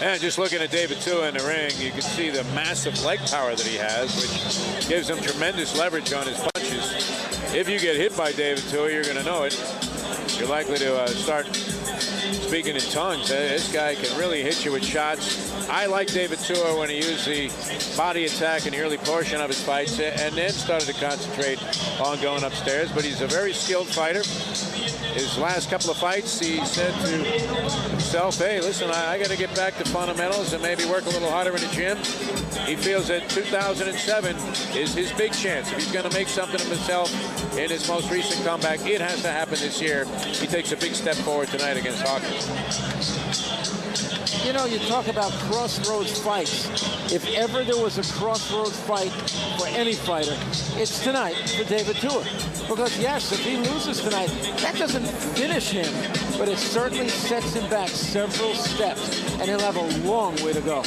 And just looking at David Tua in the ring, you can see the massive leg power that he has, which gives him tremendous leverage on his punches. If you get hit by David Tua, you're going to know it. You're likely to start speaking in tongues. This guy can really hit you with shots. I like David Tua when he used the body attack in the early portion of his fights and then started to concentrate on going upstairs. But he's a very skilled fighter. His last couple of fights, he said to himself, hey, listen, I got to get back to fundamentals and maybe work a little harder in the gym. He feels that 2007 is his big chance. If he's going to make something of himself in his most recent comeback, it has to happen this year. He takes a big step forward tonight against Hawkins. You know, you talk about crossroads fights. If ever there was a crossroads fight for any fighter, it's tonight for David Tua. Because, yes, if he loses tonight, that doesn't finish him, but it certainly sets him back several steps, and he'll have a long way to go.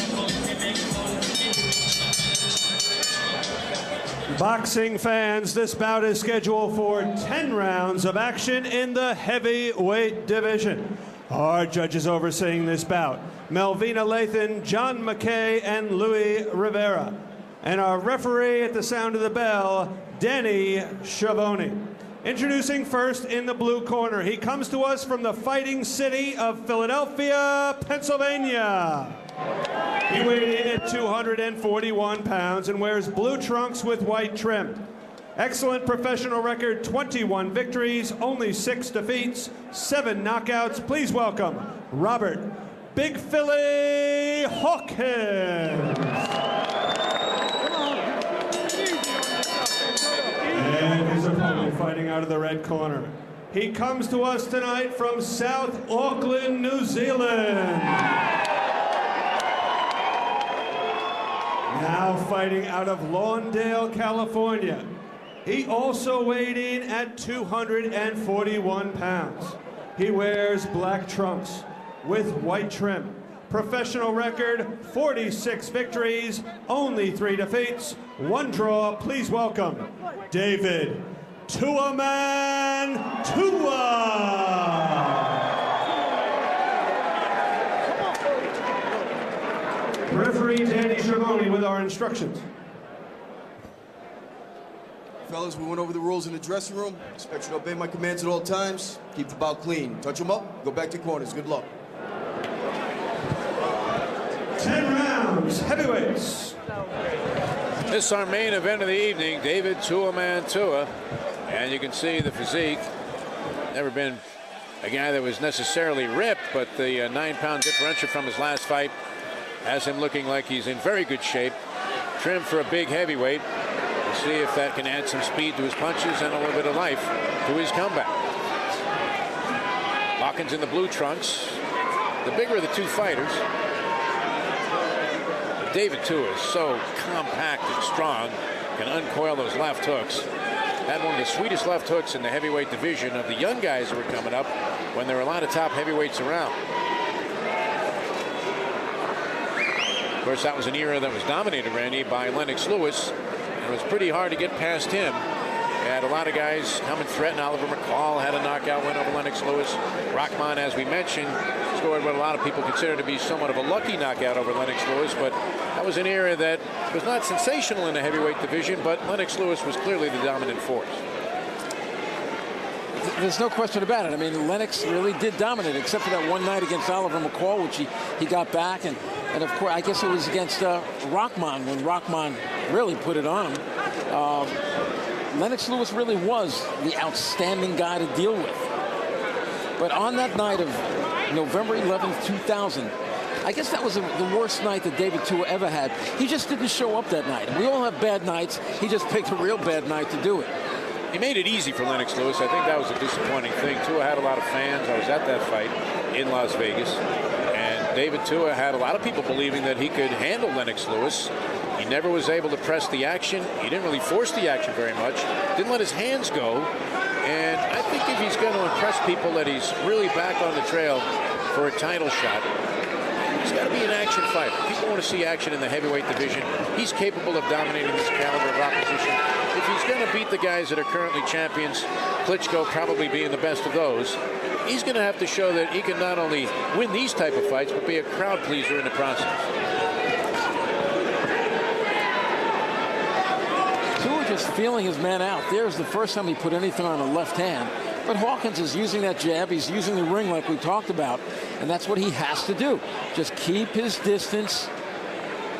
Boxing fans, this bout is scheduled for 10 rounds of action in the heavyweight division. Our judges overseeing this bout, Melvina Lathan, John McKay, and Louis Rivera. And our referee at the sound of the bell, Danny Schiavone. Introducing first in the blue corner, he comes to us from the fighting city of Philadelphia, Pennsylvania. He weighed in at 241 pounds and wears blue trunks with white trim. Excellent professional record, 21 victories, only 6 defeats, 7 knockouts. Please welcome Robert Big Philly Hawkins. And his opponent fighting out of the red corner. He comes to us tonight from South Auckland, New Zealand. Now fighting out of Lawndale, California. He also weighed in at 241 pounds. He wears black trunks with white trim. Professional record, 46 victories, only 3 defeats, 1 draw. Please welcome David Tua Man Tua. Referee Danny Schiavone with our instructions. Fellas, we went over the rules in the dressing room. Expect you to obey my commands at all times. Keep the bout clean. Touch them up, go back to corners. Good luck. 10 rounds, heavyweights. This is our main event of the evening, David Tua Man Tua. And you can see the physique. Never been a guy that was necessarily ripped, but the 9-pound differential from his last fight has him looking like he's in very good shape. Trimmed for a big heavyweight. We'll see if that can add some speed to his punches and a little bit of life to his comeback. Hawkins in the blue trunks. The bigger of the two fighters. David Tua is so compact and strong, can uncoil those left hooks. Had one of the sweetest left hooks in the heavyweight division of the young guys that were coming up when there were a lot of top heavyweights around. Of course, that was an era that was dominated, Randy, by Lennox Lewis. And it was pretty hard to get past him. Had a lot of guys come and threaten. Oliver McCall had a knockout win over Lennox Lewis. Rahman, as we mentioned, scored what a lot of people consider to be somewhat of a lucky knockout over Lennox Lewis. But that was an era that was not sensational in the heavyweight division, but Lennox Lewis was clearly the dominant force. There's no question about it. I mean, Lennox really did dominate, except for that one night against Oliver McCall, which he got back. And of course, I guess it was against Rahman, when Rahman really put it on him. Lennox Lewis really was the outstanding guy to deal with. But on that night of November 11th, 2000, I guess that was the worst night that David Tua ever had. He just didn't show up that night. We all have bad nights. He just picked a real bad night to do it. He made it easy for Lennox Lewis. I think that was a disappointing thing. Tua had a lot of fans. I was at that fight in Las Vegas. And David Tua had a lot of people believing that he could handle Lennox Lewis. He never was able to press the action. He didn't really force the action very much. Didn't let his hands go. And I think if he's going to impress people that he's really back on the trail for a title shot, He's got to be an action fighter. People want to see action in the heavyweight division. He's capable of dominating this caliber of opposition. If he's going to beat the guys that are currently champions, Klitschko probably being the best of those, he's going to have to show that he can not only win these type of fights, but be a crowd pleaser in the process. Tua just feeling his man out. There's the first time he put anything on the left hand. But Hawkins is using that jab. He's using the ring like we talked about. And that's what he has to do. Just keep his distance,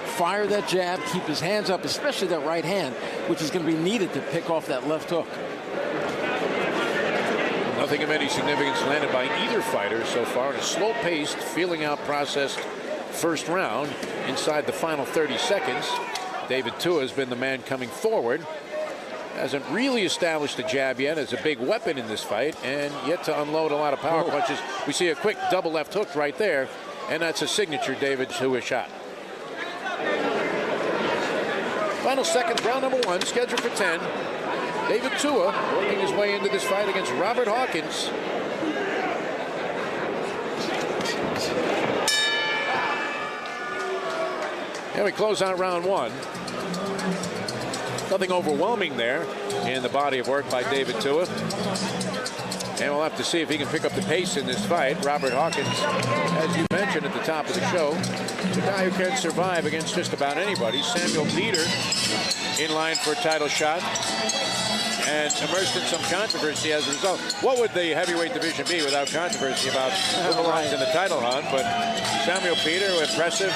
fire that jab, keep his hands up, especially that right hand, which is going to be needed to pick off that left hook. Nothing of any significance landed by either fighter so far in a slow-paced, feeling-out processed first round. Inside the final 30 seconds, David Tua has been the man coming forward. Hasn't really established the jab yet as a big weapon in this fight, and yet to unload a lot of power punches. We see a quick double left hook right there, and that's a signature David Tua shot. Final seconds, round number 1, scheduled for 10. David Tua working his way into this fight against Robert Hawkins. And we close out round 1. Nothing overwhelming there in the body of work by David Tua. And we'll have to see if he can pick up the pace in this fight. Robert Hawkins, as you mentioned at the top of the show, is a guy who can survive against just about anybody. Samuel Peter in line for a title shot and immersed in some controversy as a result. What would the heavyweight division be without controversy about who belongs in the title hunt? But Samuel Peter, impressive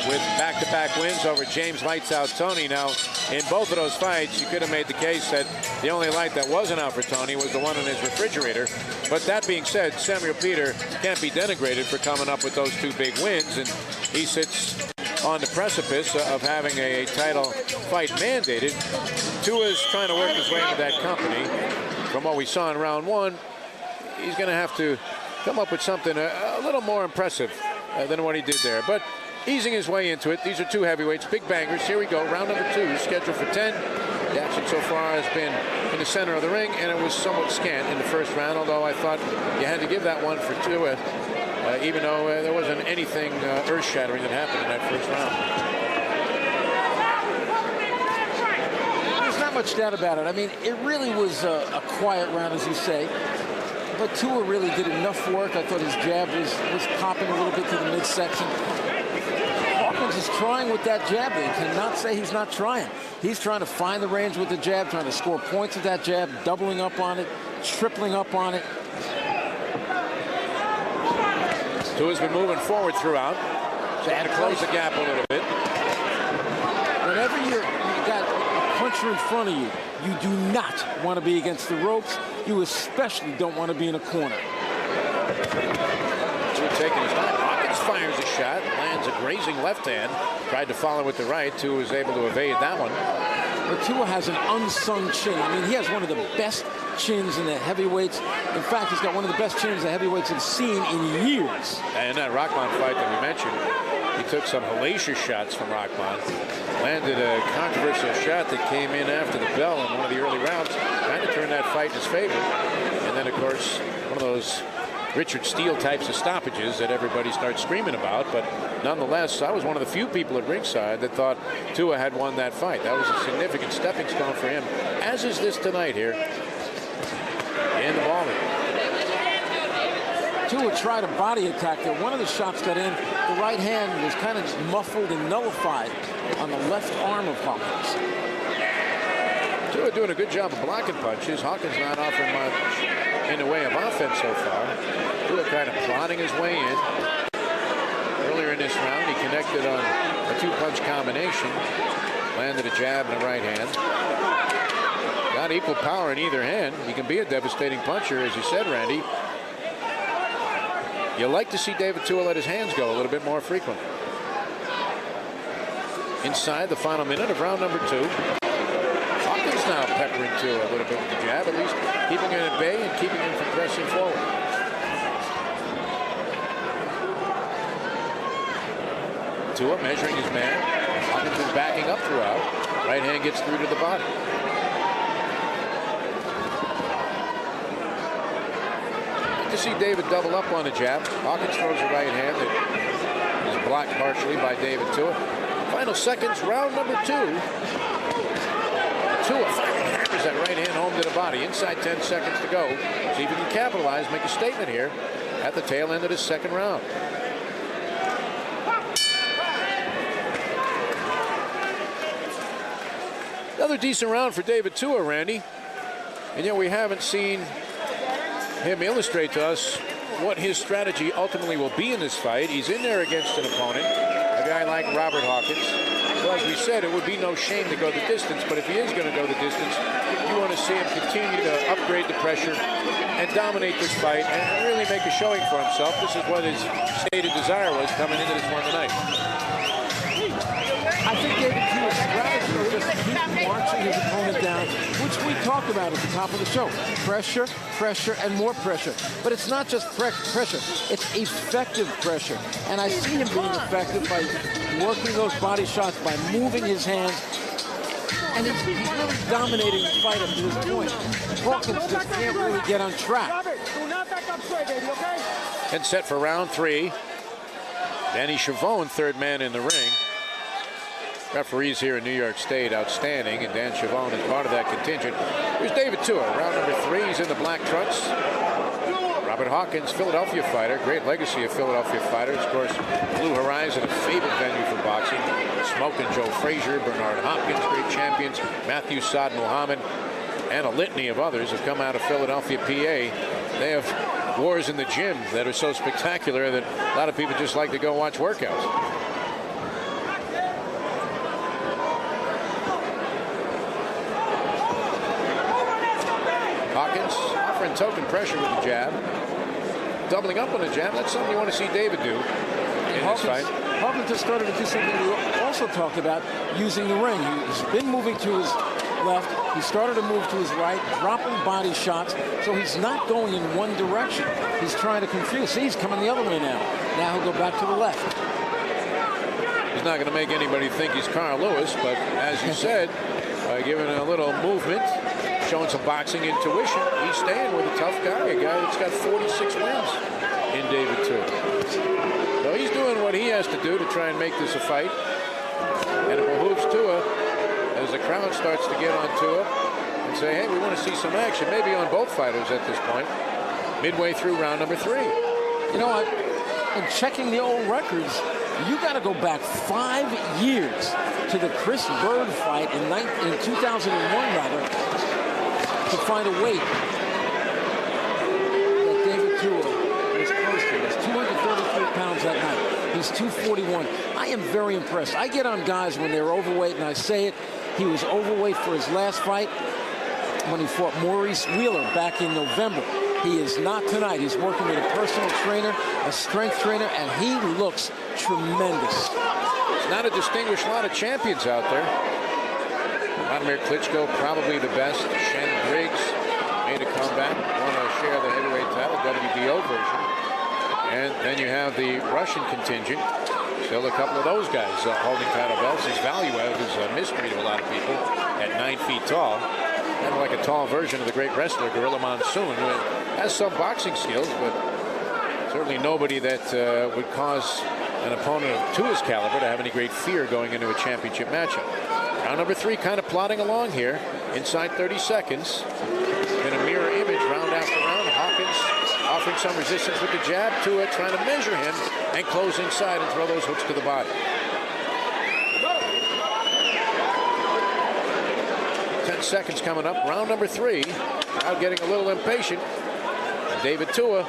with back-to-back wins over James Lights Out Tony. Now, in both of those fights, you could have made the case that the only light that wasn't out for Tony was the one in his refrigerator. But that being said, Samuel Peter can't be denigrated for coming up with those 2 big wins, and he sits on the precipice of having a title fight mandated. Tua's trying to work his way into that company. From what we saw in round 1, he's going to have to come up with something a little more impressive than what he did there. But easing his way into it. These are 2 heavyweights, big bangers. Here we go, round number 2, scheduled for 10. The action so far has been in the center of the ring, and it was somewhat scant in the first round, although I thought you had to give that one for Tua, even though there wasn't anything earth-shattering that happened in that first round. There's not much doubt about it. I mean, it really was a quiet round, as you say. But Tua really did enough work. I thought his jab was popping a little bit to the midsection. Hawkins is trying with that jab. They cannot say he's not trying. He's trying to find the range with the jab, trying to score points with that jab, doubling up on it, tripling up on it. Tua's been moving forward throughout, trying to close the gap a little bit. Whenever you got a puncher in front of you, you do not want to be against the ropes. You especially don't want to be in a corner. Tua taking his time. Hawkins fires a shot, lands a grazing left hand, tried to follow with the right. Tua was able to evade that one. But Tua has an unsung chin. I mean, he has one of the best chins in the heavyweights. In fact, he's got one of the best chins the heavyweights have seen in years. And that Rockman fight that we mentioned, he took some hellacious shots from Rockman. Landed a controversial shot that came in after the bell in one of the early rounds. Kind of turned that fight in his favor. And then, of course, one of those Richard Steele types of stoppages that everybody starts screaming about. But nonetheless, I was one of the few people at ringside that thought Tua had won that fight. That was a significant stepping stone for him, as is this tonight here in the ballroom. Tua tried a body attack there. One of the shots got in. The right hand was kind of muffled and nullified on the left arm of Hawkins. Tua doing a good job of blocking punches. Hawkins not offering much in the way of offense so far. Tua kind of plodding his way in. Earlier in this round, he connected on a 2-punch combination. Landed a jab and a right hand. Got equal power in either hand. He can be a devastating puncher, as you said, Randy. You like to see David Tua let his hands go a little bit more frequently. Inside the final minute of round number 2. Hawkins now peppering Tua a little bit with the jab, at least keeping him at bay and keeping him from pressing forward. Tua measuring his man. Hawkins is backing up throughout. Right hand gets through to the body. To see David double up on the jab. Hawkins throws a right hand that is blocked partially by David Tua. Final seconds, round number 2. Tua finally hammers that right hand home to the body. Inside 10 seconds to go. See if he can capitalize, make a statement here at the tail end of this second round. Another decent round for David Tua, Randy. And yet we haven't seen him illustrate to us what his strategy ultimately will be in this fight. He's in there against an opponent, a guy like Robert Hawkins. So as we said, it would be no shame to go the distance, but if he is going to go the distance, you want to see him continue to upgrade the pressure and dominate this fight and really make a showing for himself. This is what his stated desire was coming into this one tonight. I think David Tua's strategy is just to keep marching his opponent down, which we talked about at the top of the show. Pressure, pressure, and more pressure. But it's not just pressure. It's effective pressure. And I see him being effective by working those body shots, by moving his hands. And he's really dominating the fight up to this point. Hawkins just can't really get on track. And set for round 3. Danny Chavone, third man in the ring. Referees here in New York State, outstanding, and Dan Chavone is part of that contingent. Here's David Tua, round number 3. He's in the black trunks. Robert Hawkins, Philadelphia fighter, great legacy of Philadelphia fighters. Of course, Blue Horizon, a favorite venue for boxing. Smoking Joe Frazier, Bernard Hopkins, great champions. Matthew Saad Muhammad, and a litany of others have come out of Philadelphia, PA. They have wars in the gym that are so spectacular that a lot of people just like to go watch workouts. Hawkins offering token pressure with the jab. Doubling up on the jab. That's something you want to see David do in this fight. Hawkins just started to do something we also talked about, using the ring. He's been moving to his left. He started to move to his right, dropping body shots. So he's not going in one direction. He's trying to confuse. See, he's coming the other way now. Now he'll go back to the left. He's not going to make anybody think he's Carl Lewis, but as you said, given a little movement, showing some boxing intuition, he's staying with a tough guy, a guy that's got 46 wins in David Tua. So he's doing what he has to do to try and make this a fight. And it behooves Tua, as the crowd starts to get on Tua and say, hey, we want to see some action, maybe on both fighters at this point, midway through round number 3. You know, in checking the old records, you got to go back 5 years to the Chris Bird fight in 2001, rather, to find a weight that David Tua was close to. He's 233 pounds that night. He's 241. I am very impressed. I get on guys when they're overweight, and I say it. He was overweight for his last fight when he fought Maurice Wheeler back in November. He is not tonight. He's working with a personal trainer, a strength trainer, and he looks tremendous. It's not a distinguished lot of champions out there. Vladimir Klitschko, probably the best. Shannon Briggs made a comeback, won a share of the heavyweight title, WBO version. And then you have the Russian contingent. Still a couple of those guys holding title belts. His Valuev is a mystery to a lot of people at 9 feet tall. Kind of like a tall version of the great wrestler Gorilla Monsoon, who has some boxing skills, but certainly nobody that would cause an opponent of Tua's caliber to have any great fear going into a championship matchup. Round number 3 kind of plodding along here inside 30 seconds. In a mirror image round after round. Hawkins offering some resistance with the jab. Tua trying to measure him and close inside and throw those hooks to the body. 10 seconds coming up. Round number 3. Crowd getting a little impatient. And David Tua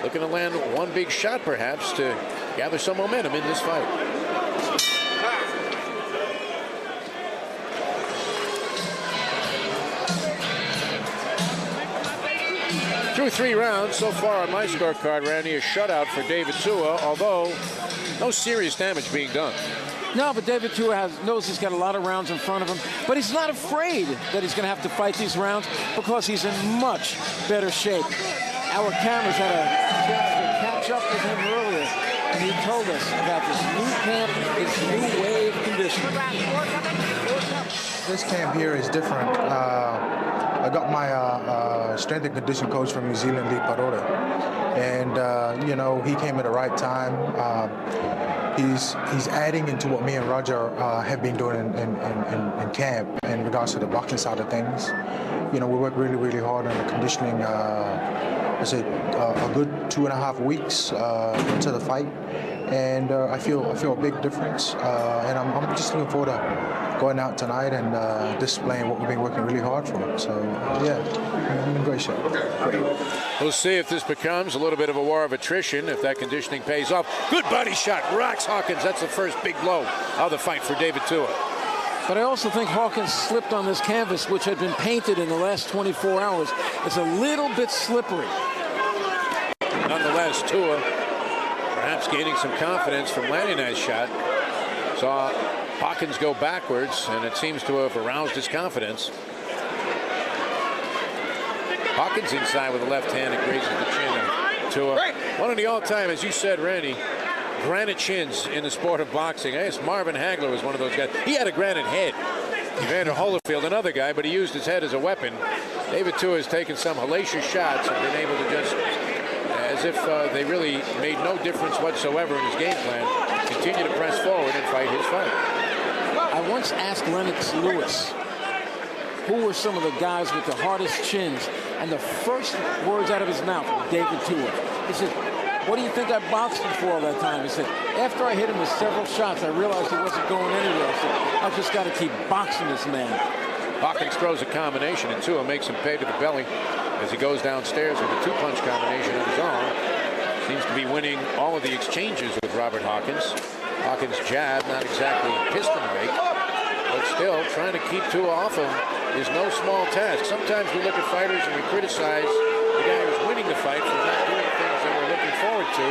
looking to land one big shot perhaps to gather some momentum in this fight. Through 3 rounds so far on my scorecard, Randy, a shutout for David Tua, although no serious damage being done. No, but David Tua knows he's got a lot of rounds in front of him, but he's not afraid that he's going to have to fight these rounds because he's in much better shape. Our cameras had a chance to catch up with him earlier, and he told us about this new camp, this new wave condition. This camp here is different. I got my strength and condition coach from New Zealand, Lee Paroda. and you know, he came at the right time. He's adding into what me and Roger have been doing in camp in regards to the boxing side of things. You know, we work really hard on the conditioning. I said a good 2.5 weeks into the fight, and I feel a big difference. And I'm just looking forward to going out tonight and displaying what we've been working really hard for. So yeah, I'm in great shape. We'll see if this becomes a little bit of a war of attrition, if that conditioning pays off. Good body shot, rocks Hawkins. That's the first big blow of the fight for David Tua. But I also think Hawkins slipped on this canvas, which had been painted in the last 24 hours. It's a little bit slippery. Nonetheless, Tua perhaps gaining some confidence from landing that shot. Saw Hawkins go backwards, and it seems to have aroused his confidence. Hawkins inside with the left hand and grazes the chin of Tua. One of the all-time, as you said, Randy, granite chins in the sport of boxing. I guess Marvin Hagler was one of those guys. He had a granite head. Evander Holyfield, another guy, but he used his head as a weapon. David Tua has taken some hellacious shots and been able to just, as if they really made no difference whatsoever in his game plan, continue to press forward and fight his fight. I once asked Lennox Lewis who were some of the guys with the hardest chins, and the first words out of his mouth were David Tua. He said, "What do you think I boxed him for all that time?" He said, "After I hit him with several shots, I realized he wasn't going anywhere. I said, I just got to keep boxing this man." Hawkins throws a combination, and Tua makes him pay to the belly as he goes downstairs with a two-punch combination of his own. Seems to be winning all of the exchanges with Robert Hawkins. Hawkins' jab, not exactly piston rake, but still trying to keep Tua off him is no small task. Sometimes we look at fighters and we criticize the guy who's winning the fight for not doing things that we're looking forward to.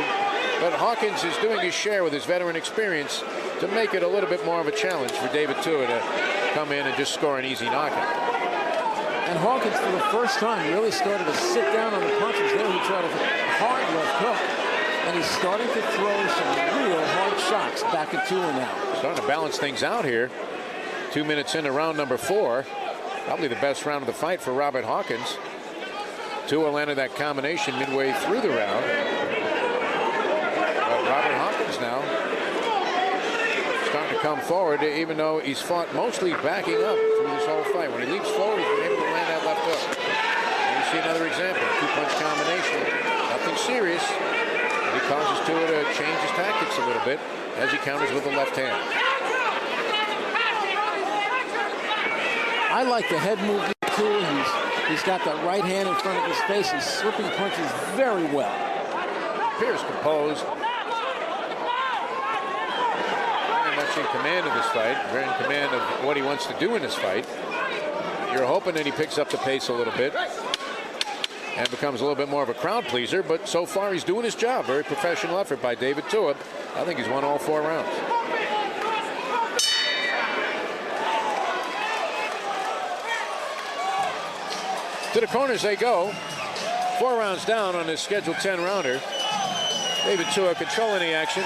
But Hawkins is doing his share with his veteran experience to make it a little bit more of a challenge for David Tua to come in and just score an easy knockout. And Hawkins, for the first time, really started to sit down on the punches. There he tried a hard left hook, and he's starting to throw some real hard shots back at Tua now. Starting to balance things out here. 2 minutes into round number 4. Probably the best round of the fight for Robert Hawkins. Tua landed that combination midway through the round. But Robert Hawkins now starting to come forward, even though he's fought mostly backing up through this whole fight. When he leaps forward, he's been able to land that left hook. And you see another example, two-punch combination. Nothing serious. He causes Tua to change his tactics a little bit as he counters with the left hand. I like the head movement too. He's got that right hand in front of his face. He's slipping punches very well. Appears composed. Very much in command of this fight. Very in command of what he wants to do in this fight. You're hoping that he picks up the pace a little bit and becomes a little bit more of a crowd pleaser, but so far he's doing his job. Very professional effort by David Tua. I think he's won all 4 rounds. To the corners they go. 4 rounds down on this scheduled 10-rounder. David Tua controlling the action.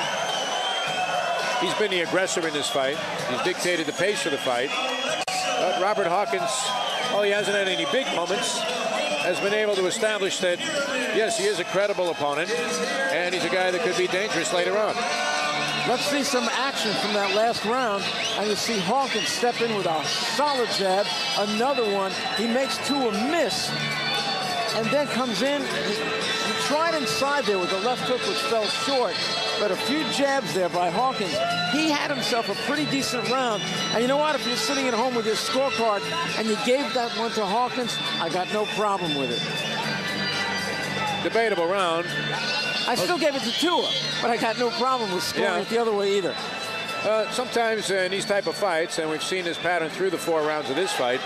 He's been the aggressor in this fight. He's dictated the pace of the fight. But Robert Hawkins, while he hasn't had any big moments, has been able to establish that, yes, he is a credible opponent, and he's a guy that could be dangerous later on. Let's see some action from that last round. And you see Hawkins step in with a solid jab. Another one. He makes Tua miss. And then comes in. He tried inside there with the left hook, which fell short. But a few jabs there by Hawkins. He had himself a pretty decent round. And you know what? If you're sitting at home with your scorecard and you gave that one to Hawkins, I got no problem with it. Debatable round. I still gave it to Tua, but I got no problem with scoring it the other way either. Sometimes in these type of fights, and we've seen this pattern through the 4 rounds of this fight,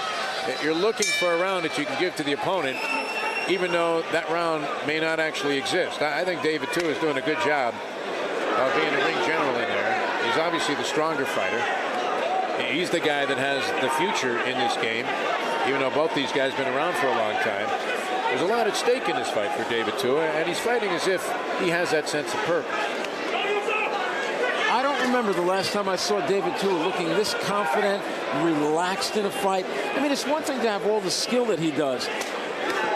you're looking for a round that you can give to the opponent, even though that round may not actually exist. I think David Tua is doing a good job of being a ring general in there. He's obviously the stronger fighter. He's the guy that has the future in this game, even though both these guys have been around for a long time. There's a lot at stake in this fight for David Tua, and he's fighting as if he has that sense of purpose. I don't remember the last time I saw David Tua looking this confident, relaxed in a fight. I mean, it's one thing to have all the skill that he does,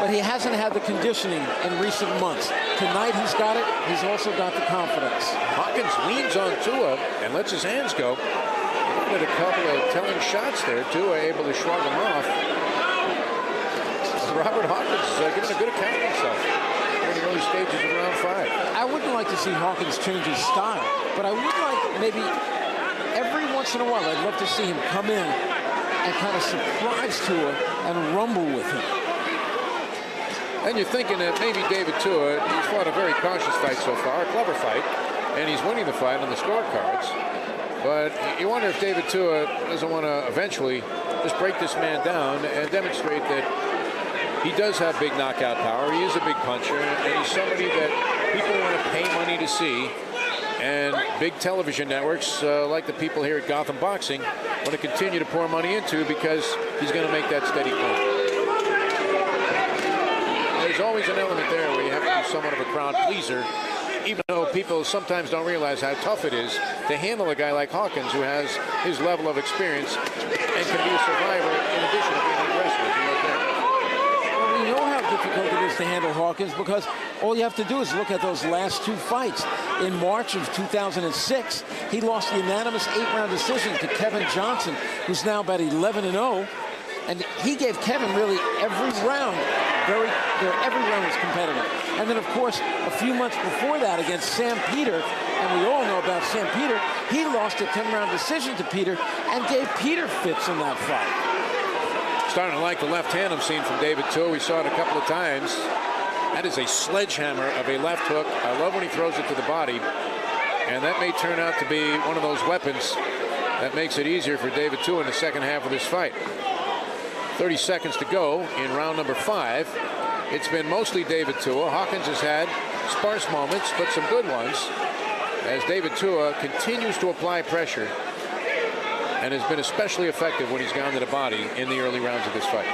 but he hasn't had the conditioning in recent months. Tonight he's got it. He's also got the confidence. Hawkins leans on Tua and lets his hands go. He did a couple of telling shots there. Tua able to shrug him off. Robert Hawkins giving a good account of himself in the early stages of round 5. I wouldn't like to see Hawkins change his style, but I would like maybe every once in a while, I'd love to see him come in and kind of surprise Tua and rumble with him. And you're thinking that maybe David Tua, he's fought a very cautious fight so far, a clever fight, and he's winning the fight on the scorecards. But you wonder if David Tua doesn't want to eventually just break this man down and demonstrate that he does have big knockout power. He is a big puncher, and he's somebody that people want to pay money to see. And big television networks, like the people here at Gotham Boxing, want to continue to pour money into because he's going to make that steady climb. There's always an element there where you have to be somewhat of a crowd pleaser, even though people sometimes don't realize how tough it is to handle a guy like Hawkins, who has his level of experience and can be a survivor in addition to being an aggressor. Well, we know how difficult it is to handle Hawkins because all you have to do is look at those last 2 fights. In March of 2006, he lost the unanimous 8-round decision to Kevin Johnson, who's now about 11-0. And he gave Kevin really every round. Every round was competitive. And then, of course, a few months before that against Sam Peter, and we all know about Sam Peter, he lost a 10-round decision to Peter and gave Peter fits in that fight. Starting to like the left hand I'm seeing from David Tua. We saw it a couple of times. That is a sledgehammer of a left hook. I love when he throws it to the body. And that may turn out to be one of those weapons that makes it easier for David Tua in the second half of this fight. 30 seconds to go in round number 5. It's been mostly David Tua. Hawkins has had sparse moments, but some good ones, as David Tua continues to apply pressure and has been especially effective when he's gone to the body in the early rounds of this fight.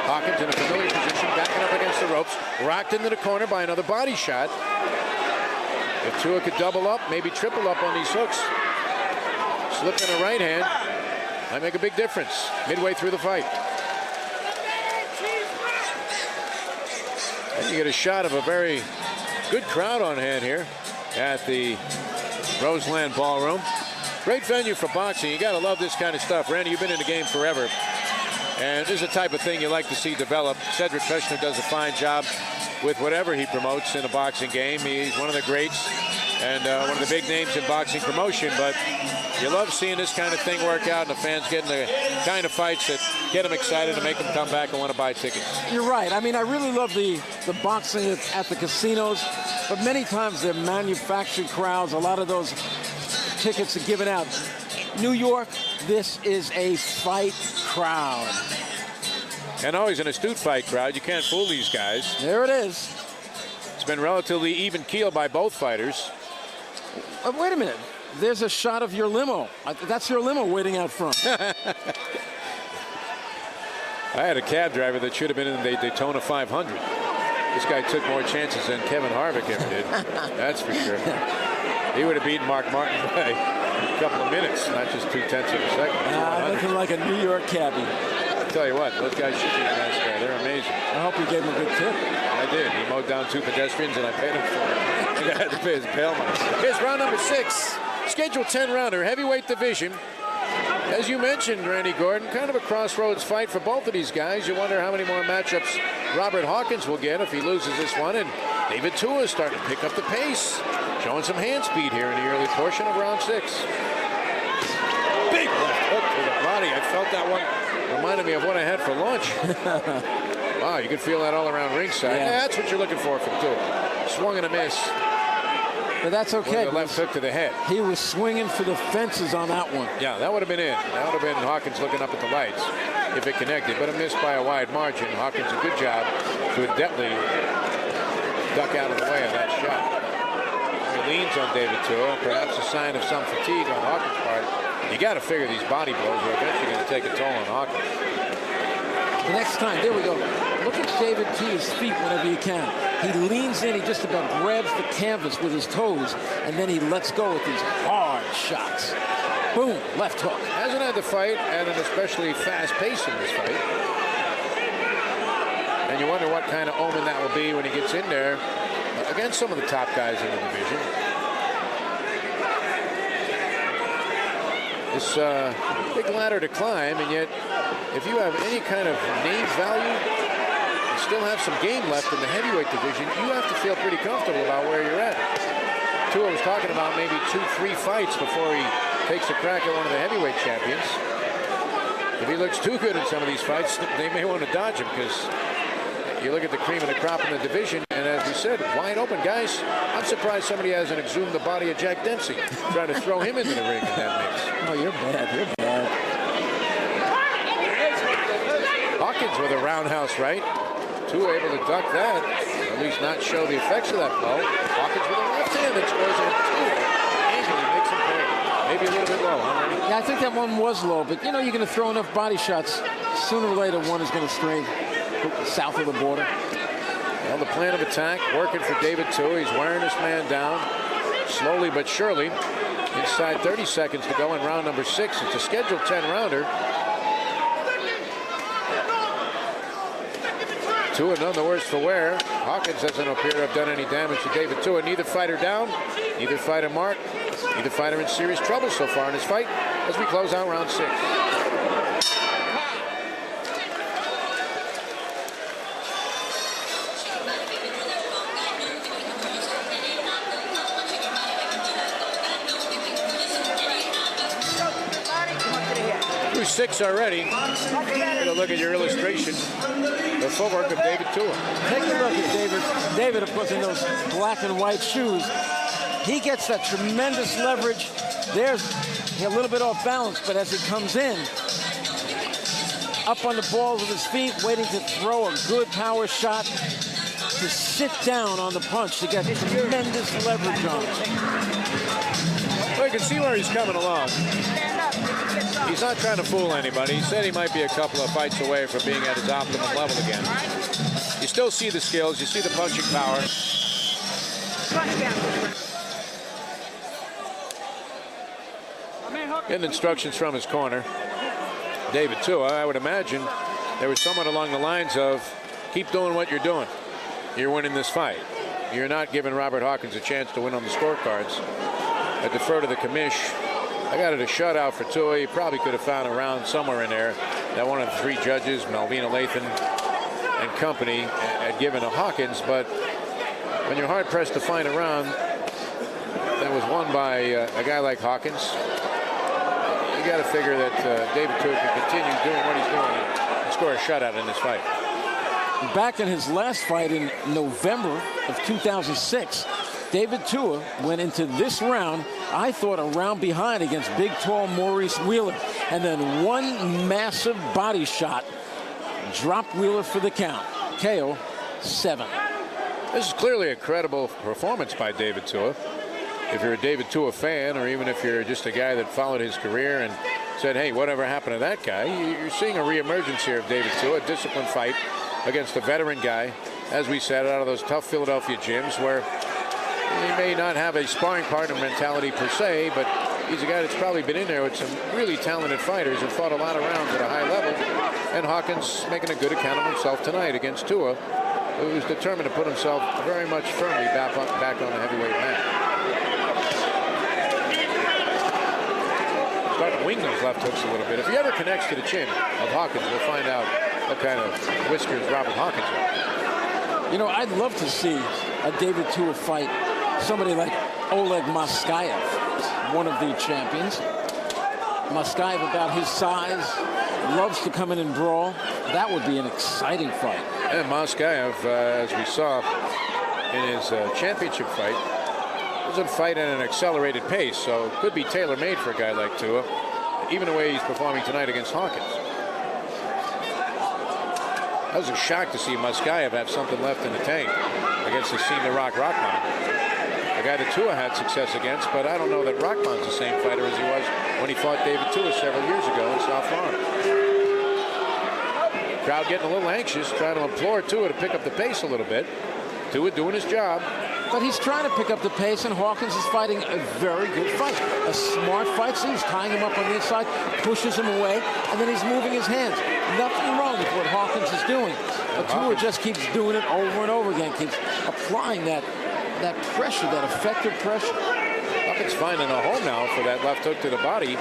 Hawkins in a familiar position, backing up against the ropes, rocked into the corner by another body shot. If Tua could double up, maybe triple up on these hooks, slip in a right hand, might make a big difference midway through the fight. And you get a shot of a very good crowd on hand here at the Roseland Ballroom. Great venue for boxing. You got to love this kind of stuff. Randy, you've been in the game forever, and this is the type of thing you like to see develop. Cedric Feshner does a fine job with whatever he promotes in a boxing game. He's one of the greats and one of the big names in boxing promotion, but you love seeing this kind of thing work out and the fans getting the kind of fights that get them excited and make them come back and want to buy tickets. You're right. I mean, I really love the boxing at the casinos, but many times they're manufactured crowds. A lot of those tickets are given out. New York, this is a fight crowd. And always an astute fight crowd. You can't fool these guys. There it is. It's been relatively even keel by both fighters. Wait a minute. There's a shot of your limo. That's your limo waiting out front. I had a cab driver that should have been in the Daytona 500. This guy took more chances than Kevin Harvick ever did. That's for sure. He would have beaten Mark Martin by a couple of minutes, not just 0.2 of a second. Looking like a New York cabbie. I'll tell you what, those guys should be in NASCAR. They're amazing. I hope you gave him a good tip. I did. He mowed down 2 pedestrians, and I paid him for it. I had to pay his bail money. Here's round number 6. Scheduled 10-rounder, heavyweight division. As you mentioned, Randy Gordon, kind of a crossroads fight for both of these guys. You wonder how many more matchups Robert Hawkins will get if he loses this one. And David Tua is starting to pick up the pace, showing some hand speed here in the early portion of round 6. Big left hook to the body. I felt that one. Reminded me of what I had for lunch. Wow, you can feel that all around ringside. Yeah, that's what you're looking for from Tua. Swung and a miss. But that's okay. The left hook to the head. He was swinging for the fences on that one. Yeah, that would have been it. That would have been Hawkins looking up at the lights if it connected. But a miss by a wide margin. Hawkins a good job to adeptly duck out of the way of that shot. He leans on David Tua, perhaps a sign of some fatigue on Hawkins' part. You got to figure these body blows are eventually going to take a toll on Hawkins. The next time, there we go. Look at David Tua's feet whenever you can. He leans in, he just about grabs the canvas with his toes, and then he lets go with these hard shots. Boom, left hook. Hasn't had the fight at an especially fast pace in this fight. And you wonder what kind of omen that will be when he gets in there against some of the top guys in the division. It's a big ladder to climb, and yet if you have any kind of name value and still have some game left in the heavyweight division, you have to feel pretty comfortable about where you're at. Tua was talking about maybe 2-3 fights before he takes a crack at one of the heavyweight champions. If he looks too good in some of these fights, they may want to dodge him, because you look at the cream of the crop in the division, and as we said, wide open guys. I'm surprised somebody hasn't exhumed the body of Jack Dempsey, trying to throw him into the ring in that mix. Oh, you're bad. You're bad. Hawkins with a roundhouse right. Tua able to duck that, or at least not show the effects of that blow. Hawkins with a left hand that scores it. Tua easily makes him pay. Maybe a little bit low, huh? Yeah, I think that one was low, but you know, you're going to throw enough body shots. Sooner or later, one is going to stray south of the border. Well, the plan of attack working for David Tua. He's wearing this man down slowly but surely. Inside 30 seconds to go in round number 6. It's a scheduled 10-rounder. Tua none the worse for wear. Hawkins doesn't appear to have done any damage to David Tua. Neither fighter down, neither fighter marked, neither fighter in serious trouble so far in this fight as we close out round 6. Through 6 already. Get a look at your illustration. The footwork of David Tua. Take a look at David. David, of course, in those black and white shoes. He gets that tremendous leverage. There's a little bit off balance, but as he comes in, up on the balls of his feet, waiting to throw a good power shot, to sit down on the punch to get tremendous leverage on it. Well, you can see where he's coming along. He's not trying to fool anybody. He said he might be a couple of fights away from being at his optimum level again. You still see the skills. You see the punching power. Getting instructions from his corner. David Tua, I would imagine there was someone along the lines of, keep doing what you're doing. You're winning this fight. You're not giving Robert Hawkins a chance to win on the scorecards. I defer to the commish. I got it a shutout for Tua. He probably could have found a round somewhere in there that one of the 3 judges, Melvina Lathan and company, had given to Hawkins. But when you're hard pressed to find a round that was won by a guy like Hawkins, you got to figure that David Tua can continue doing what he's doing and score a shutout in this fight. Back in his last fight in November of 2006, David Tua went into this round, I thought, a round behind against big, tall Maurice Wheeler. And then one massive body shot dropped Wheeler for the count. KO 7. This is clearly a credible performance by David Tua. If you're a David Tua fan, or even if you're just a guy that followed his career and said, hey, whatever happened to that guy, you're seeing a reemergence here of David Tua, a disciplined fight against a veteran guy, as we said, out of those tough Philadelphia gyms where he may not have a sparring partner mentality per se, but he's a guy that's probably been in there with some really talented fighters and fought a lot of rounds at a high level. And Hawkins making a good account of himself tonight against Tua, who was determined to put himself very much firmly back on the heavyweight mat. Starting to wing those left hooks a little bit. If he ever connects to the chin of Hawkins, we'll find out what kind of whiskers Robert Hawkins has. You know, I'd love to see a David Tua fight somebody like Oleg Moskaev, one of the champions. Moskaev, about his size, loves to come in and brawl. That would be an exciting fight. And Moskaev, as we saw in his championship fight, doesn't fight at an accelerated pace, so could be tailor-made for a guy like Tua, even the way he's performing tonight against Hawkins. I was shocked to see Moskaev have something left in the tank against the Seen the Rock Rockman, a guy that Tua had success against, but I don't know that Rockman's the same fighter as he was when he fought David Tua several years ago in South Florida. Crowd getting a little anxious, trying to implore Tua to pick up the pace a little bit. Tua doing his job. But he's trying to pick up the pace, and Hawkins is fighting a very good fight. A smart fight. See, he's tying him up on the inside, pushes him away, and then he's moving his hands. Nothing wrong with what Hawkins is doing. But Tua just keeps doing it over and over again, keeps applying that pressure, that effective pressure. Hawkins finding a home now for that left hook to the body,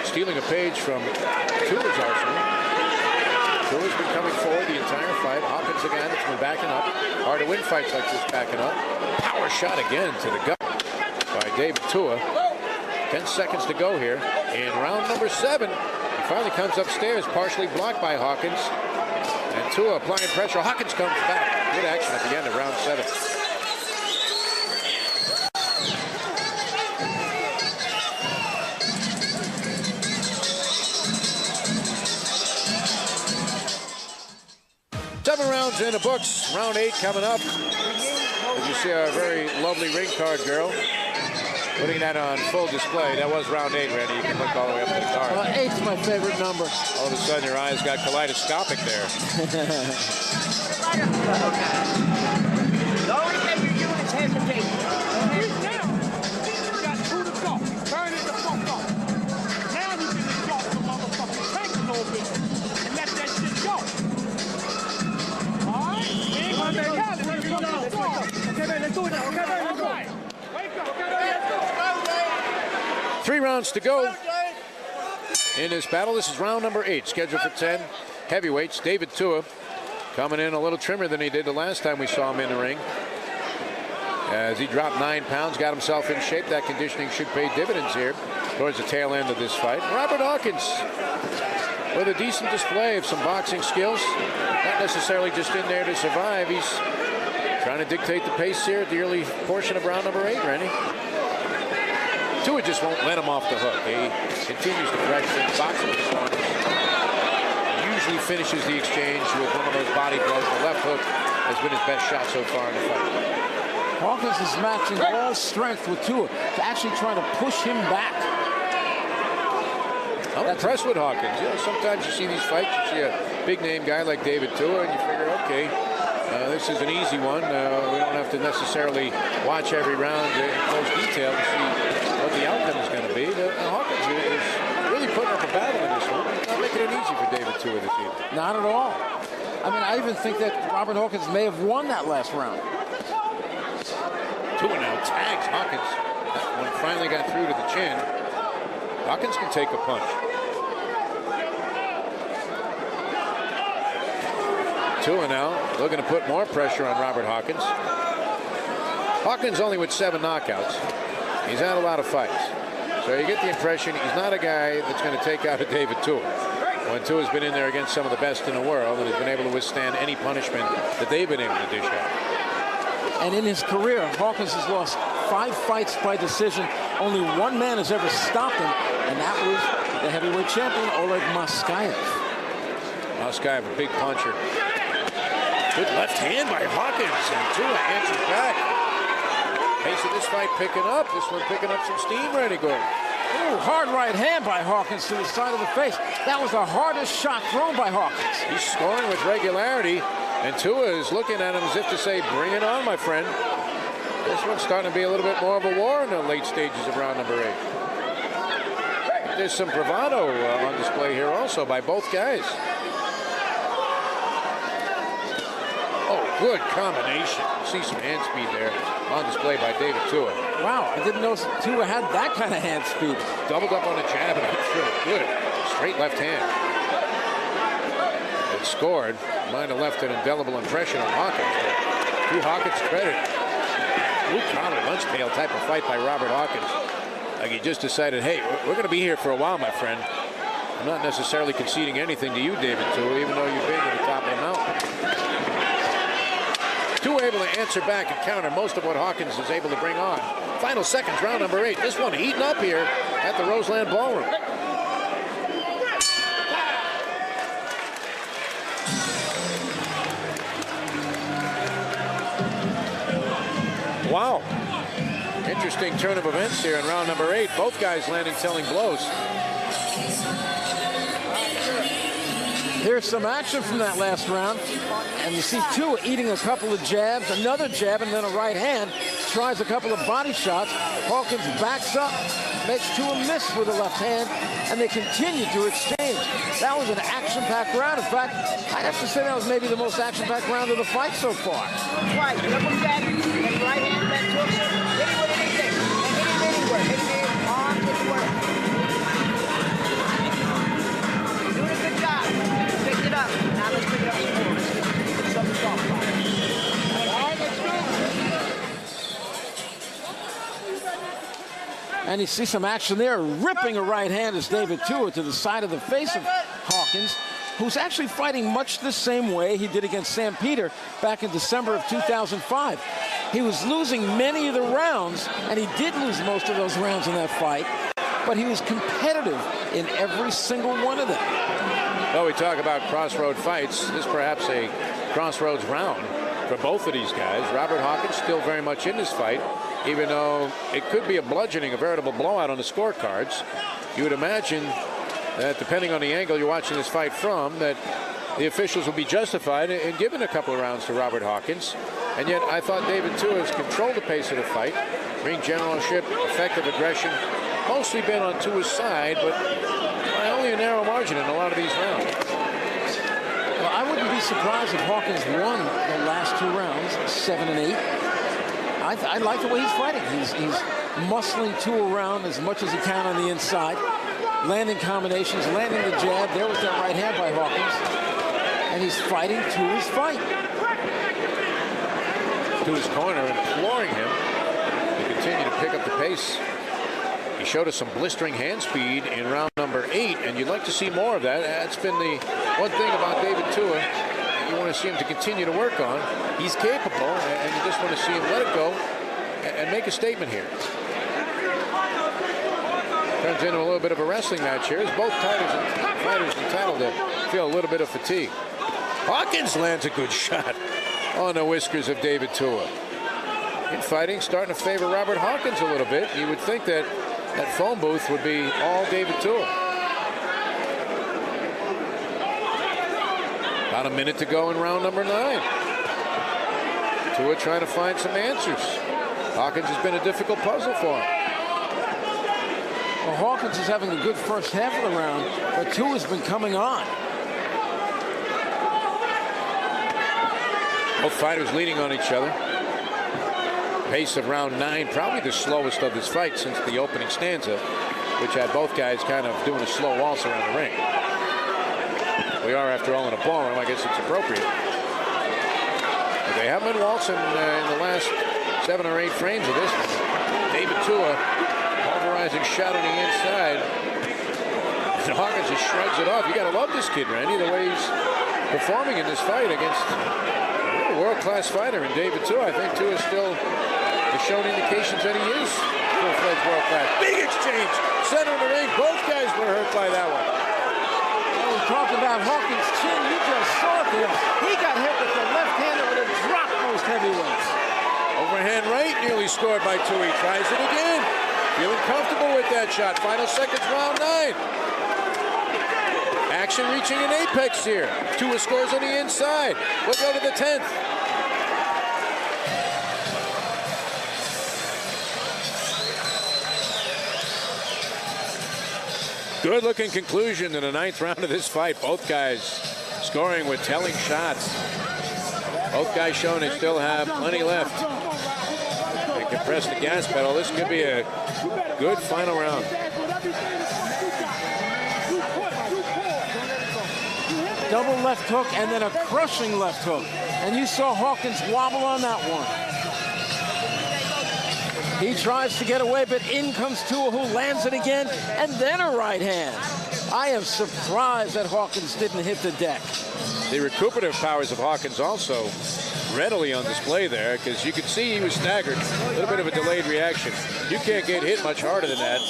stealing a page from Tua's arsenal. Tua's been coming forward the entire fight. Hawkins again that's been backing up. Hard to win fights like this backing up. Power shot again to the gut by David Tua. 10 seconds to go here in round number 7. He finally comes upstairs, partially blocked by Hawkins. And Tua applying pressure. Hawkins comes back. Good action at the end of round 7. Rounds in the books. Round 8 coming up. As you see, our very lovely ring card girl putting that on full display. That was round 8, Randy. You can look all the way up to the card. 8's my favorite number. All of a sudden, your eyes got kaleidoscopic there. Don't let your units hesitate. Now, you got 2 to go. Turn it the fuck off. Now you can exhaust the motherfucking tank a little bit and let that shit go. 3 rounds to go in this battle. This is round number 8, scheduled for 10 heavyweights. David Tua coming in a little trimmer than he did the last time we saw him in the ring. As he dropped 9 pounds, got himself in shape. That conditioning should pay dividends here towards the tail end of this fight. Robert Hawkins with a decent display of some boxing skills. Not necessarily just in there to survive. He's trying to dictate the pace here at the early portion of round number 8, Randy. Tua just won't let him off the hook. He continues to question boxing performance. Usually finishes the exchange with one of those body blows. The left hook has been his best shot so far in the fight. Hawkins is matching all strength with Tua to actually try to push him back. I'm impressed with Hawkins. You know, sometimes you see these fights, you see a big-name guy like David Tua, and you figure, okay, this is an easy one. We don't have to necessarily watch every round in close detail to see what the outcome is going to be. Hawkins is really putting up a battle in this one. Not making it easy for David Tua this evening. Not at all. I mean, I even think that Robert Hawkins may have won that last round. Tua now tags Hawkins. That one finally got through to the chin. Hawkins can take a punch. Tua now looking to put more pressure on Robert Hawkins. Hawkins only with 7 knockouts. He's had a lot of fights. So you get the impression he's not a guy that's going to take out a David Tua. When Tua's been in there against some of the best in the world and has been able to withstand any punishment that they've been able to dish out. And in his career, Hawkins has lost 5 fights by decision. Only one man has ever stopped him, and that was the heavyweight champion, Oleg Moskaev. Moskaev, a big puncher. Good left hand by Hawkins, and Tua answers back. Pace of this fight picking up. This one picking up some steam, Randy Gordon. Ooh, hard right hand by Hawkins to the side of the face. That was the hardest shot thrown by Hawkins. He's scoring with regularity, and Tua is looking at him as if to say, bring it on, my friend. This one's starting to be a little bit more of a war in the late stages of round number 8. There's some bravado on display here also by both guys. Oh, good combination. See some hand speed there on display by David Tua. Wow, I didn't know Tua had that kind of hand speed. Doubled up on the jab and through. Good. Straight left hand. It scored. Might have left an indelible impression on Hawkins. But to Hawkins' credit, blue collar lunch pail type of fight by Robert Hawkins. Like he just decided, hey, we're going to be here for a while, my friend. I'm not necessarily conceding anything to you, David Tua, even though you've been to the top of the mountain. Tua able to answer back and counter most of what Hawkins is able to bring on. Final seconds, round number 8. This one heating up here at the Roseland Ballroom. Wow. Interesting turn of events here in round number 8. Both guys landing telling blows. Here's some action from that last round. And you see Tua eating a couple of jabs, another jab, and then a right hand. tries a couple of body shots. Hawkins backs up, makes Tua miss with the left hand, and they continue to exchange. That was an action-packed round. In fact, I'd have to say that was maybe the most action-packed round of the fight so far. Twice, double jab, and right hand back to him. Hit him with anything, and hit him anywhere. Hit him in, arm, hit work. You're doing a good job. Picked it up. Now let's pick it up some more. Let's get something to talk about. All right, let's go. And you see some action there, ripping a right hand as David Tua to the side of the face of Hawkins, who's actually fighting much the same way he did against Sam Peter back in December of 2005. He was losing many of the rounds, and he did lose most of those rounds in that fight, but he was competitive in every single one of them. Well, we talk about crossroad fights. This is perhaps a crossroads round for both of these guys. Robert Hawkins still very much in this fight, even though it could be a bludgeoning, a veritable blowout on the scorecards. You would imagine that depending on the angle you're watching this fight from, that the officials will be justified in giving a couple of rounds to Robert Hawkins. And yet I thought David Tua has controlled the pace of the fight. Ring generalship, effective aggression, mostly been on Tua's side, but by only a narrow margin in a lot of these rounds. Well, I wouldn't be surprised if Hawkins won the last two rounds, 7 and 8. I like the way he's fighting. He's muscling Tua around as much as he can on the inside, landing combinations, landing the jab. There was that right hand by Hawkins, and he's fighting Tua's fight. Tua's corner imploring him to continue to pick up the pace. He showed us some blistering hand speed in round number 8, and you'd like to see more of that. That's been the one thing about David Tua you want to see him to continue to work on. He's capable, and you just want to see him let it go and make a statement here. Turns into a little bit of a wrestling match here, as both fighters entitled to feel a little bit of fatigue. Hawkins lands a good shot on the whiskers of David Tua. In fighting, starting to favor Robert Hawkins a little bit. You would think that that phone booth would be all David Tua. About a minute to go in round number 9. Tua trying to find some answers. Hawkins has been a difficult puzzle for him. Well, Hawkins is having a good first half of the round, but Tua's been coming on. Both fighters leaning on each other. Pace of round 9, probably the slowest of this fight since the opening stanza, which had both guys kind of doing a slow waltz around the ring. We are, after all, in a ballroom. I guess it's appropriate. But they haven't been waltzing in the last 7 or 8 frames of this one. David Tua, pulverizing shot on the inside. And Hawkins just shrugs it off. You got to love this kid, Randy, the way he's performing in this fight against a world-class fighter in David Tua. I think Tua still has shown indications that he is full-fledged world-class. Big exchange, center of the ring. Both guys were hurt by that one. Well, we talked about Hawkins' chin. You just saw it there. He got hit with the left hand that would have dropped most heavyweights. Overhand right, nearly scored by Tua. He tries it again. Feeling comfortable with that shot. Final seconds, round 9. Action reaching an apex here. Tua scores on the inside. We'll go to the 10th. Good looking conclusion to the 9th round of this fight. Both guys scoring with telling shots. Both guys showing they still have plenty left. They can press the gas pedal. This could be a good final round. Double left hook and then a crushing left hook. And you saw Hawkins wobble on that one. He tries to get away, but in comes Tua, who lands it again, and then a right hand. I am surprised that Hawkins didn't hit the deck. The recuperative powers of Hawkins also readily on display there, because you could see he was staggered. A little bit of a delayed reaction. You can't get hit much harder than that.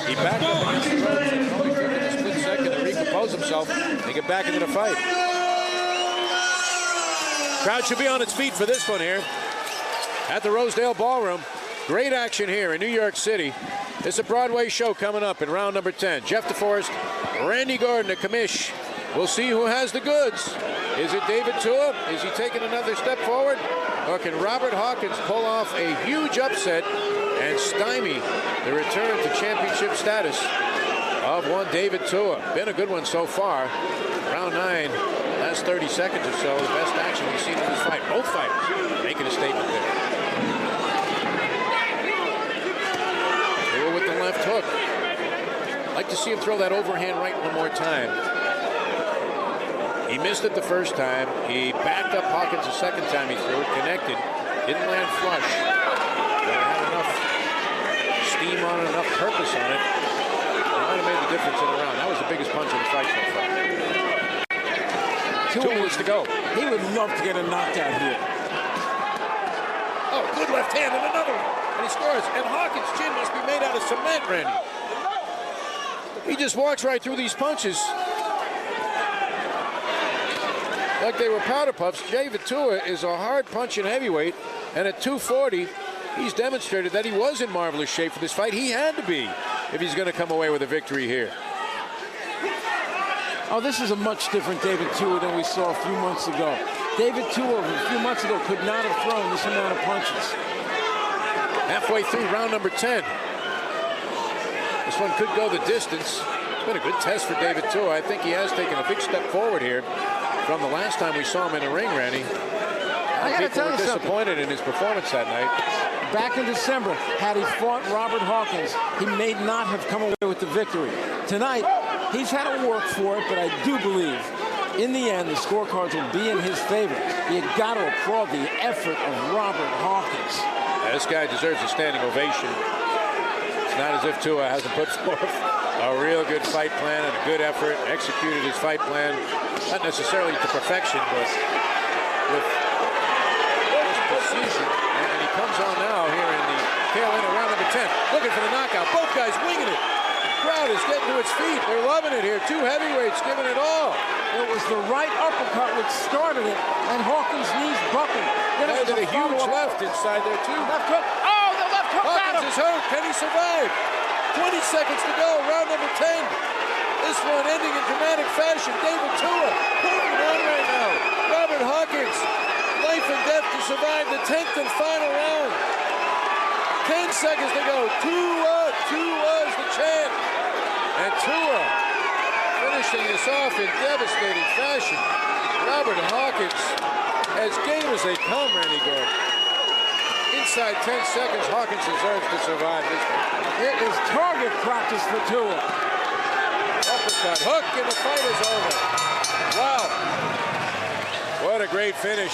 He backed up against the ropes and probably took a split second to recompose himself and get back into the fight. Crowd should be on its feet for this one here at the Roseland Ballroom. Great action here in New York City. It's a Broadway show coming up in round number 10. Jeff DeForest, Randy Gordon, the commish. We'll see who has the goods. Is it David Tua? Is he taking another step forward? Or can Robert Hawkins pull off a huge upset and stymie the return to championship status of one David Tua? Been a good one so far. Round 9, last 30 seconds or so, the best action we've seen in this fight. Both fighters making a statement there. Tua with the left hook. Like to see him throw that overhand right one more time. He missed it the first time. He backed up Hawkins the second time he threw it, connected, didn't land flush. But it had enough steam on it, enough purpose on it. It might have made the difference in the round. That was the biggest punch in the fight so far. 2 minutes to go. He would love to get a knockout here. Oh, good left hand and another one. And he scores. And Hawkins' chin must be made out of cement, Randy. He just walks right through these punches like they were powder puffs. David Tua is a hard punching heavyweight, and at 240, he's demonstrated that he was in marvelous shape for this fight. He had to be if he's going to come away with a victory here. Oh, this is a much different David Tua than we saw a few months ago. David Tua a few months ago could not have thrown this amount of punches. Halfway through round number 10. This one could go the distance. It's been a good test for David Tua. I think he has taken a big step forward here from the last time we saw him in the ring, Randy. I got to tell you something. Disappointed in his performance that night. Back in December, had he fought Robert Hawkins, he may not have come away with the victory. Tonight, he's had to work for it, but I do believe in the end, the scorecards will be in his favor. You got to applaud the effort of Robert Hawkins. Yeah, this guy deserves a standing ovation. It's not as if Tua hasn't put forth a real good fight plan and a good effort, executed his fight plan, not necessarily to perfection, but with precision. And he comes on now here in the tail end of round number 10, looking for the knockout. Both guys winging it. Crowd is getting to its feet. They're loving it here. 2 heavyweights giving it all. It was the right uppercut which started it, and Hawkins' knees buckled. Then it was a huge left inside there, too. Left hook. Oh, the left hook got him. Hawkins is hurt. Can he survive? 20 seconds to go. Round number 10. This one ending in dramatic fashion. David Tua pulling it on right now. Robert Hawkins, life and death to survive the 10th and final round. 10 seconds to go. Tua is the champ. And Tua finishing this off in devastating fashion. Robert Hawkins, as game as they come, Randy Gordon. Inside 10 seconds, Hawkins deserves to survive this one. It is target practice for Tua. Uppercut, hook, and the fight is over. Wow. What a great finish.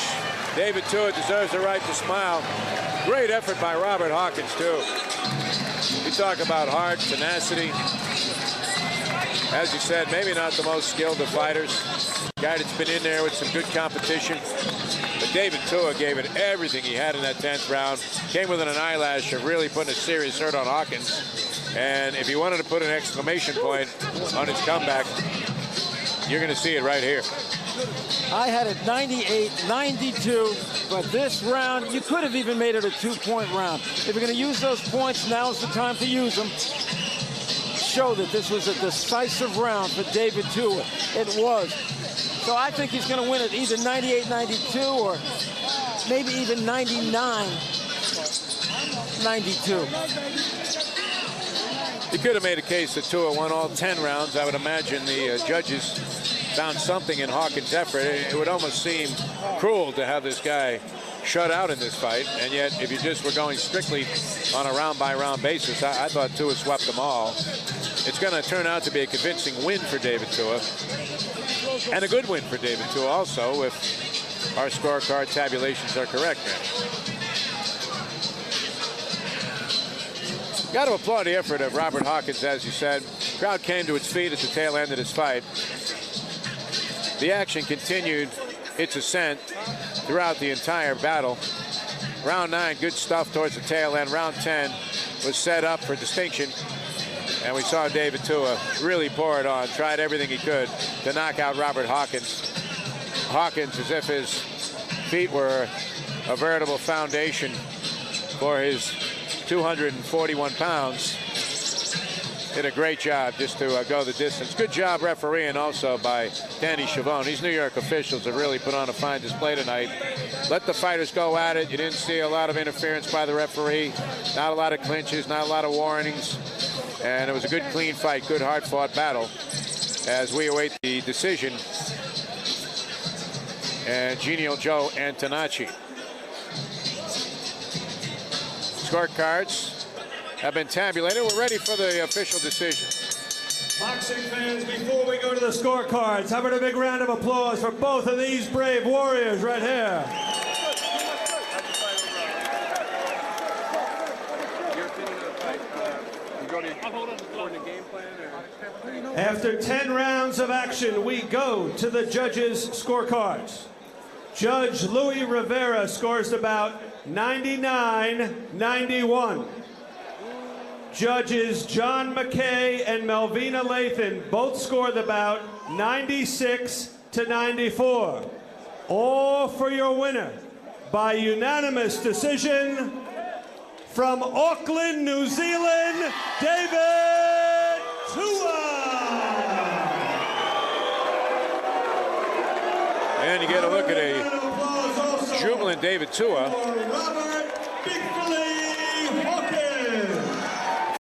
David Tua deserves the right to smile. Great effort by Robert Hawkins, too. We talk about heart, tenacity. As you said, maybe not the most skilled of fighters. Guy that's been in there with some good competition. But David Tua gave it everything he had in that 10th round. Came within an eyelash of really putting a serious hurt on Hawkins. And if you wanted to put an exclamation point on his comeback, you're going to see it right here. I had it 98-92, but this round, you could have even made it a 2-point round. If you're going to use those points, now's the time to use them. Show that this was a decisive round for David Tua. It was. So I think he's going to win it either 98-92 or maybe even 99-92. You could have made a case that Tua won all 10 rounds. I would imagine the judges found something in Hawkins' effort. It would almost seem cruel to have this guy shut out in this fight, and yet if you just were going strictly on a round-by-round basis, I thought Tua swept them all. It's going to turn out to be a convincing win for David Tua, and a good win for David Tua also, if our scorecard tabulations are correct. Got to applaud the effort of Robert Hawkins, as you said. Crowd came to its feet at the tail end of this fight. The action continued its ascent throughout the entire battle. Round 9, good stuff towards the tail end. Round 10 was set up for distinction. And we saw David Tua really pour it on, tried everything he could to knock out Robert Hawkins. Hawkins, as if his feet were a veritable foundation for his 241 pounds. did a great job just to go the distance. Good job refereeing also by Danny Chavone. These New York officials have really put on a fine display tonight. Let the fighters go at it. You didn't see a lot of interference by the referee. Not a lot of clinches, not a lot of warnings. And it was a good, clean fight, good, hard-fought battle as we await the decision. And Genial Joe Antonacci. Scorecards have been tabulated. We're ready for the official decision. Boxing fans, before we go to the scorecards, how about a big round of applause for both of these brave warriors right here. After 10 rounds of action, we go to the judges' scorecards. Judge Louis Rivera scores the bout 99-91. Judges John McKay and Melvina Lathan both score the bout 96-94. All for your winner by unanimous decision from Auckland, New Zealand, David Tua. And you get a look at a jubilant David Tua. Robert Big Billy Hawkins.